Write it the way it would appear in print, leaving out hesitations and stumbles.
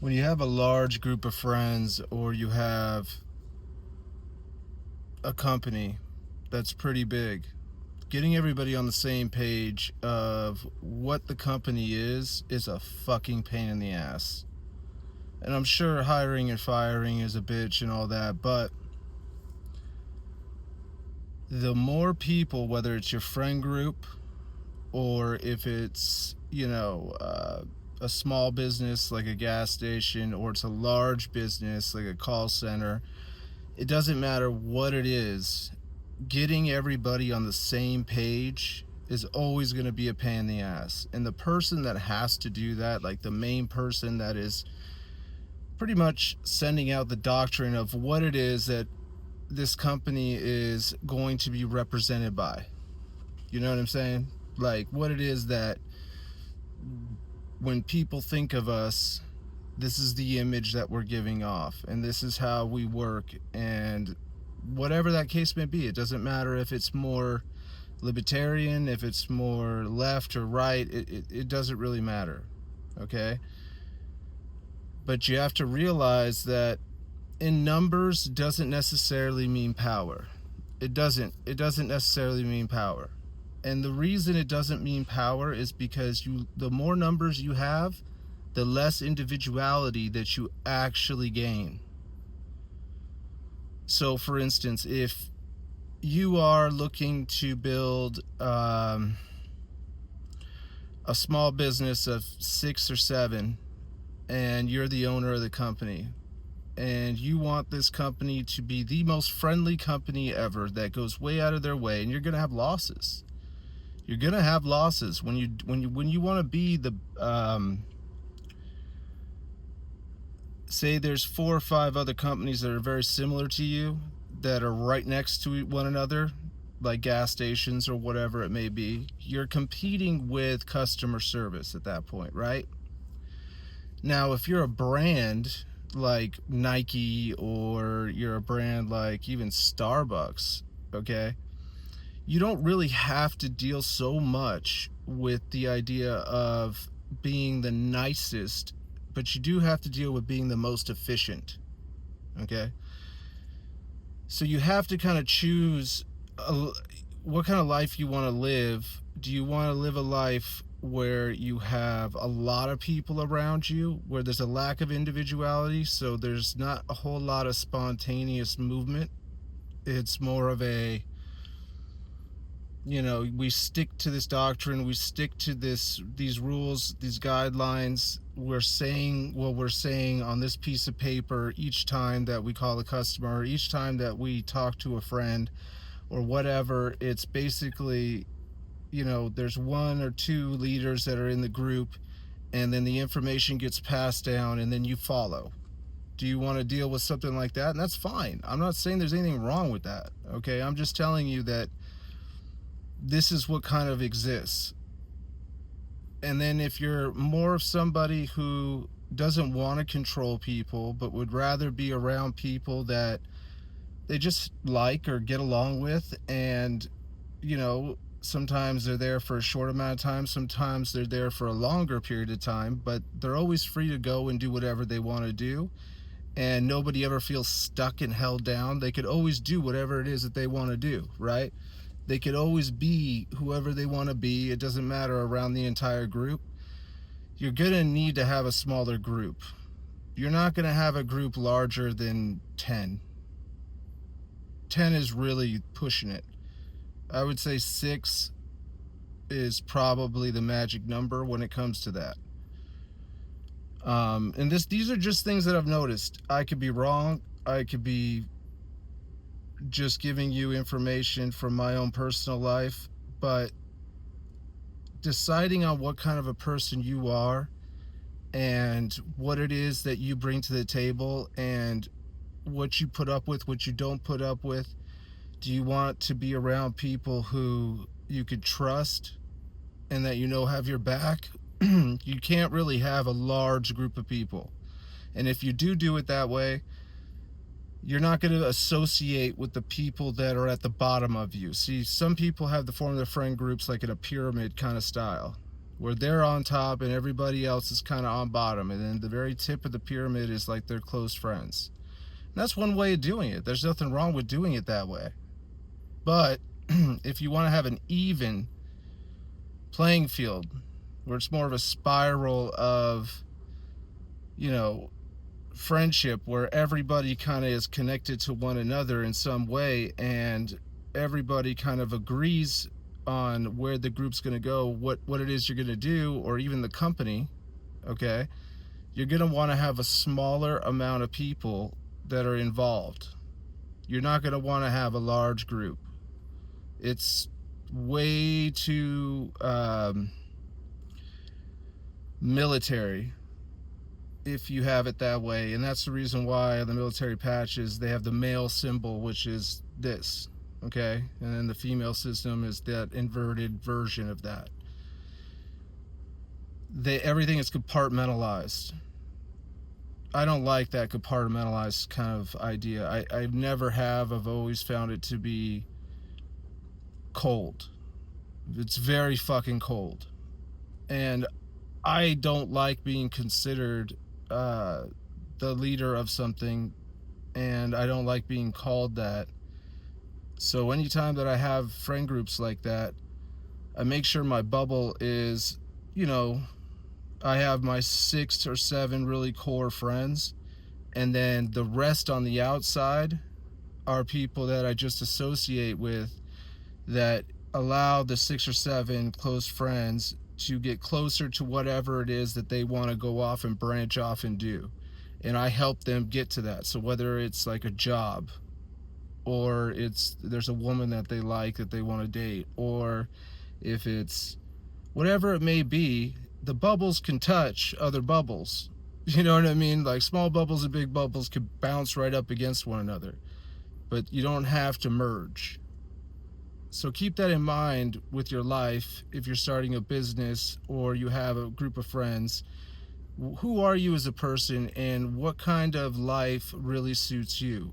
when you have a large group of friends, or you have a company that's pretty big, getting everybody on the same page of what the company is a fucking pain in the ass. And I'm sure hiring and firing is a bitch and all that, but the more people, whether it's your friend group or if it's, a small business like a gas station, or it's a large business like a call center, it doesn't matter what it is, getting everybody on the same page is always going to be a pain in the ass. And the person that has to do that, like the main person that is pretty much sending out the doctrine of what it is that this company is going to be represented by. You know what I'm saying? Like what it is that when people think of us, this is the image that we're giving off, and this is how we work, and whatever that case may be. It doesn't matter if it's more libertarian, if it's more left or right, it doesn't really matter, okay? But you have to realize that in numbers doesn't necessarily mean power. It doesn't necessarily mean power. And the reason it doesn't mean power is because the more numbers you have, the less individuality that you actually gain. So for instance, if you are looking to build a small business of 6 or 7, and you're the owner of the company, and you want this company to be the most friendly company ever that goes way out of their way, and you're going to have losses. You're going to have losses when you want to be the say there's 4 or 5 other companies that are very similar to you that are right next to one another, like gas stations or whatever it may be. You're competing with customer service at that point, right? Now, if you're a brand like Nike, or you're a brand like even Starbucks, okay, you don't really have to deal so much with the idea of being the nicest, but you do have to deal with being the most efficient, okay? So you have to kind of choose what kind of life you want to live. Do you want to live a life where you have a lot of people around you, where there's a lack of individuality, so there's not a whole lot of spontaneous movement? It's more of a, we stick to this doctrine, we stick to these rules, these guidelines. We're saying what we're saying on this piece of paper each time that we call a customer, each time that we talk to a friend or whatever. It's basically, there's 1 or 2 leaders that are in the group, and then the information gets passed down, and then you follow. Do you want to deal with something like that? And that's fine. I'm not saying there's anything wrong with that, okay? I'm just telling you that this is what kind of exists. And then if you're more of somebody who doesn't want to control people, but would rather be around people that they just like or get along with, and sometimes they're there for a short amount of time, sometimes they're there for a longer period of time, but they're always free to go and do whatever they want to do, and nobody ever feels stuck and held down. They could always do whatever it is that they want to do, right? They could always be whoever they want to be. It doesn't matter around the entire group. You're going to need to have a smaller group. You're not going to have a group larger than 10. 10 is really pushing it. I would say 6 is probably the magic number when it comes to that. And these are just things that I've noticed. I could be wrong. I could be just giving you information from my own personal life, but deciding on what kind of a person you are and what it is that you bring to the table, and what you put up with, what you don't put up with. Do you want to be around people who you could trust and that have your back? You can't really have a large group of people. And if you do it that way, you're not going to associate with the people that are at the bottom of you. See, some people have the form of their friend groups like in a pyramid kind of style. where they're on top and everybody else is kind of on bottom, and then the very tip of the pyramid is like their close friends. And that's one way of doing it. There's nothing wrong with doing it that way. But if you want to have an even playing field where it's more of a spiral of, you know, friendship, where everybody kind of is connected to one another in some way, and everybody kind of agrees on where the group's going to go, what it is you're going to do, or even the company, okay, you're going to want to have a smaller amount of people that are involved. You're not going to want to have a large group. It's way too military if you have it that way. And that's the reason why the military patches, they have the male symbol, which is this, okay, and then the female system is that inverted version of that. Everything is compartmentalized. I don't like that compartmentalized kind of idea. I never have. I've always found it to be cold. It's very fucking cold. And I don't like being considered the leader of something, and I don't like being called that. So anytime that I have friend groups like that, I make sure my bubble is, you know, I have my 6 or 7 really core friends, and then the rest on the outside are people that I just associate with, that allow the 6 or 7 close friends to get closer to whatever it is that they want to go off and branch off and do. And I help them get to that. So whether it's like a job, or there's a woman that they like that they want to date, or if it's whatever it may be, the bubbles can touch other bubbles. You know what I mean? Like small bubbles and big bubbles can bounce right up against one another, but you don't have to merge. So keep that in mind with your life. If you're starting a business or you have a group of friends, who are you as a person, and what kind of life really suits you?